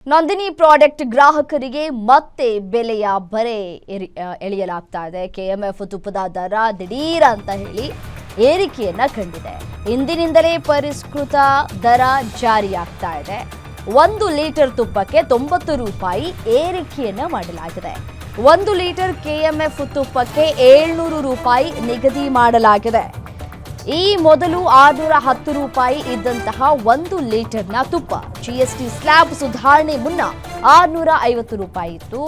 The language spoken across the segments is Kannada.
ನಂದಿನಿ ಪ್ರಾಡಕ್ಟ್ ಗ್ರಾಹಕರಿಗೆ ಮತ್ತೆ ಬೆಲೆಯ ಬರೆ ಎಳೆಯಲಾಗ್ತಾ ಇದೆ. ಕೆಎಂಎಫ್ ತುಪ್ಪದ ದರ ದಿಢೀರ್ ಅಂತ ಹೇಳಿ ಏರಿಕೆಯನ್ನ ಕಂಡಿದೆ. ಇಂದಿನಿಂದಲೇ ಪರಿಷ್ಕೃತ ದರ ಜಾರಿಯಾಗ್ತಾ ಇದೆ. 1 ಲೀಟರ್ ತುಪ್ಪಕ್ಕೆ 90 ರೂಪಾಯಿ ಏರಿಕೆಯನ್ನ ಮಾಡಲಾಗಿದೆ. 1 ಲೀಟರ್ ಕೆಎಂಎಫ್ ತುಪ್ಪಕ್ಕೆ 700 ರೂಪಾಯಿ ನಿಗದಿ ಮಾಡಲಾಗಿದೆ. ಈ ಮೊದಲು 610 ರೂಪಾಯಿ ಇದ್ದಂತಹ 1 ಲೀಟರ್ನ ತುಪ್ಪ ಜಿಎಸ್ಟಿ ಸ್ಲ್ಯಾಬ್ ಸುಧಾರಣೆ ಮುನ್ನ 650 ರೂಪಾಯಿ ಇತ್ತು.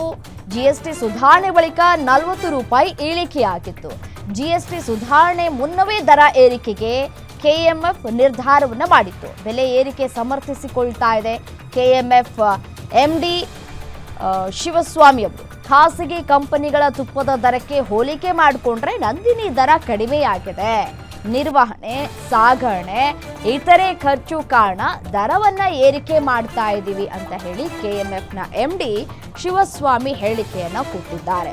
ಜಿಎಸ್ಟಿ ಸುಧಾರಣೆ ಬಳಿಕ 40 ರೂಪಾಯಿ ಇಳಿಕೆಯಾಗಿತ್ತು. ಜಿಎಸ್ಟಿ ಸುಧಾರಣೆ ಮುನ್ನವೇ ದರ ಏರಿಕೆಗೆ ಕೆಎಂಎಫ್ ನಿರ್ಧಾರವನ್ನು ಮಾಡಿತ್ತು. ಬೆಲೆ ಏರಿಕೆ ಸಮರ್ಥಿಸಿಕೊಳ್ತಾ ಇದೆ ಕೆಎಂಎಫ್ ಎಂಡಿ ಶಿವಸ್ವಾಮಿ ಅವರು. ಖಾಸಗಿ ಕಂಪನಿಗಳ ತುಪ್ಪದ ದರಕ್ಕೆ ಹೋಲಿಕೆ ಮಾಡಿಕೊಂಡ್ರೆ ನಂದಿನಿ ದರ ಕಡಿಮೆಯಾಗಿದೆ. ನಿರ್ವಹಣೆ, ಸಾಗಣೆ, ಇತರೆ ಖರ್ಚು ಕಾರಣ ದರವನ್ನ ಏರಿಕೆ ಮಾಡ್ತಾ ಇದ್ದೀವಿ ಅಂತ ಹೇಳಿ ಕೆಎಂಎಫ್ನ ಎಂಡಿ ಶಿವಸ್ವಾಮಿ ಹೇಳಿಕೆಯನ್ನ ಕೊಟ್ಟಿದ್ದಾರೆ.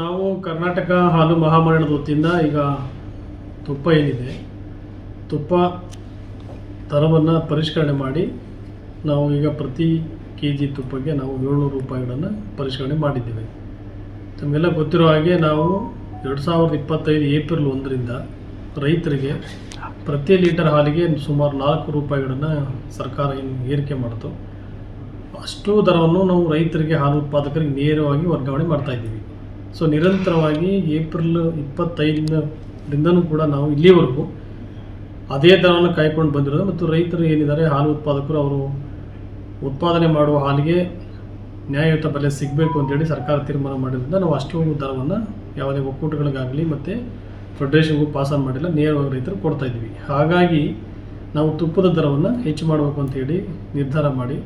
ನಾವು ಕರ್ನಾಟಕ ಹಾಲು ಮಹಾಮಂಡಳದ ವತಿಯಿಂದ ಈಗ ತುಪ್ಪ ಏನಿದೆ, ತುಪ್ಪ ದರವನ್ನು ಪರಿಷ್ಕರಣೆ ಮಾಡಿ ನಾವು ಈಗ ಪ್ರತಿ KG ತುಪ್ಪಕ್ಕೆ ನಾವು 700 ರೂಪಾಯಿಗಳನ್ನು ಪರಿಷ್ಕರಣೆ ಮಾಡಿದ್ದೇವೆ. ತಮಗೆಲ್ಲ ಗೊತ್ತಿರೋ ಹಾಗೆ ನಾವು 2025 ಏಪ್ರಿಲ್ 1ರಿಂದ ರೈತರಿಗೆ ಪ್ರತಿ ಲೀಟರ್ ಹಾಲಿಗೆ ಸುಮಾರು 4 ರೂಪಾಯಿಗಳನ್ನು ಸರ್ಕಾರ ಏನು ಏರಿಕೆ ಮಾಡಿತು, ಅಷ್ಟು ದರವನ್ನು ನಾವು ರೈತರಿಗೆ ಹಾಲು ಉತ್ಪಾದಕರಿಗೆ ನೇರವಾಗಿ ವರ್ಗಾವಣೆ ಮಾಡ್ತಾಯಿದ್ದೀವಿ. ಸೊ ನಿರಂತರವಾಗಿ ಏಪ್ರಿಲ್ 25ರಿಂದನೂ ಕೂಡ ನಾವು ಇಲ್ಲಿವರೆಗೂ ಅದೇ ದರವನ್ನು ಕಾಯ್ಕೊಂಡು ಬಂದಿರೋದು. ಮತ್ತು ರೈತರು ಏನಿದ್ದಾರೆ ಹಾಲು ಉತ್ಪಾದಕರು, ಅವರು ಉತ್ಪಾದನೆ ಮಾಡುವ ಹಾಲಿಗೆ ನ್ಯಾಯಯುತ ಬೆಲೆ ಸಿಗಬೇಕು ಅಂತೇಳಿ ಸರ್ಕಾರ ತೀರ್ಮಾನ ಮಾಡಿರೋದ್ರಿಂದ ನಾವು ಅಷ್ಟು ದರವನ್ನು ಯಾವುದೇ ಒಕ್ಕೂಟಗಳಿಗಾಗಲಿ ಮತ್ತು ಫೆಡರೇಷನ್ಗೂ ಪಾಸ್ ಮಾಡಿಲ್ಲ, ನೇರವಾಗಿ ರೈತರು ಕೊಡ್ತಾ ಇದ್ದೀವಿ. ಹಾಗಾಗಿ ನಾವು ತುಪ್ಪದ ದರವನ್ನು ಹೆಚ್ಚು ಮಾಡಬೇಕು ಅಂತೇಳಿ ನಿರ್ಧಾರ ಮಾಡಿ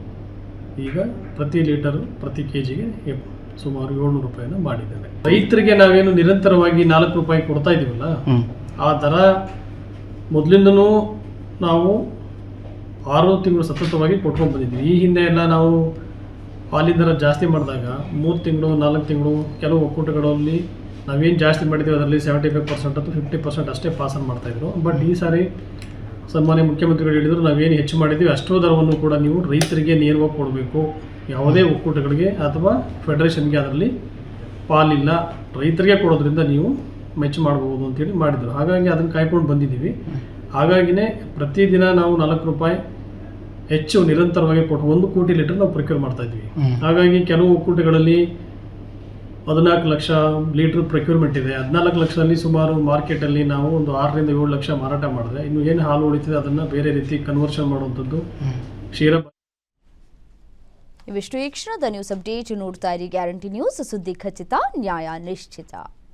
ಈಗ ಪ್ರತಿ ಲೀಟರು ಪ್ರತಿ KGಗೆ ಸುಮಾರು 700 ರೂಪಾಯಿನ ಮಾಡಿದ್ದೇವೆ. ರೈತರಿಗೆ ನಾವೇನು ನಿರಂತರವಾಗಿ 4 ರೂಪಾಯಿ ಕೊಡ್ತಾ ಇದ್ದೀವಲ್ಲ, ಆ ದರ ಮೊದಲಿಂದನೂ ನಾವು 6 ತಿಂಗಳು ಸತತವಾಗಿ ಕೊಟ್ಕೊಂಡು ಬಂದಿದ್ವಿ. ಈ ಹಿಂದೆ ಎಲ್ಲ ನಾವು ಹಾಲಿನ ದರ ಜಾಸ್ತಿ ಮಾಡಿದಾಗ 3 ತಿಂಗಳು 4 ತಿಂಗಳು ಕೆಲವು ಒಕ್ಕೂಟಗಳಲ್ಲಿ ನಾವೇನು ಜಾಸ್ತಿ ಮಾಡಿದ್ದೀವಿ ಅದರಲ್ಲಿ 75% ಅಥವಾ 50% ಅಷ್ಟೇ ಪಾಸನ್ ಮಾಡ್ತಾಯಿದ್ರು. ಬಟ್ ಈ ಸಾರಿ ಸನ್ಮಾನ್ಯ ಮುಖ್ಯಮಂತ್ರಿಗಳು ಹೇಳಿದರು, ನಾವೇನು ಹೆಚ್ಚು ಮಾಡಿದ್ದೀವಿ ಅಷ್ಟು ದರವನ್ನು ಕೂಡ ನೀವು ರೈತರಿಗೆ ನೇರವಾಗಿ ಕೊಡಬೇಕು, ಯಾವುದೇ ಒಕ್ಕೂಟಗಳಿಗೆ ಅಥವಾ ಫೆಡರೇಷನ್ಗೆ ಅದರಲ್ಲಿ ಪಾಲಿಲ್ಲ, ರೈತರಿಗೆ ಕೊಡೋದ್ರಿಂದ ನೀವು ಮೆಚ್ಚು ಮಾಡ್ಬೋದು ಅಂತೇಳಿ ಮಾಡಿದರು. ಹಾಗಾಗಿ ಅದನ್ನು ಕಾಯ್ಕೊಂಡು ಬಂದಿದ್ದೀವಿ. ಹಾಗಾಗಿನೇ ಪ್ರತಿದಿನ ನಾವು 4 ರೂಪಾಯಿ ಹೆಚ್ಚು ನಿರಂತರವಾಗಿ ಕೊಟ್ಟು 1 ಕೋಟಿ ಲೀಟರ್ ನಾವು ಪ್ರೊಕ್ಯೂರ್ ಮಾಡ್ತಾ ಇದ್ವಿ. ಹಾಗಾಗಿ ಕೆಲವು ಒಕ್ಕೂಟಗಳಲ್ಲಿ 14 ಲಕ್ಷ ಲೀಟರ್ ಪ್ರೊಕ್ಯೂರ್ಮೆಂಟ್ ಇದೆ. 14 ಲಕ್ಷದಲ್ಲಿ ಸುಮಾರು ಮಾರ್ಕೆಟಲ್ಲಿ ನಾವು ಒಂದು 6 ರಿಂದ 7 ಲಕ್ಷ ಮಾರಾಟ ಮಾಡಿದ್ರೆ ಇನ್ನು ಏನು ಹಾಲು ಉಳಿತಿದೆ ಅದನ್ನು ಬೇರೆ ರೀತಿ ಕನ್ವರ್ಷನ್ ಮಾಡುವಂಥದ್ದು ಕ್ಷೀರ. ಇವಿಷ್ಟು ಈ ಕ್ಷಣದ ನ್ಯೂಸ್ ಅಪ್ಡೇಟ್. ನೋಡ್ತಾ ಇರಿ ಗ್ಯಾರಂಟಿ ನ್ಯೂಸ್, ಸುದ್ದಿ ಖಚಿತ, ನ್ಯಾಯ ನಿಶ್ಚಿತ.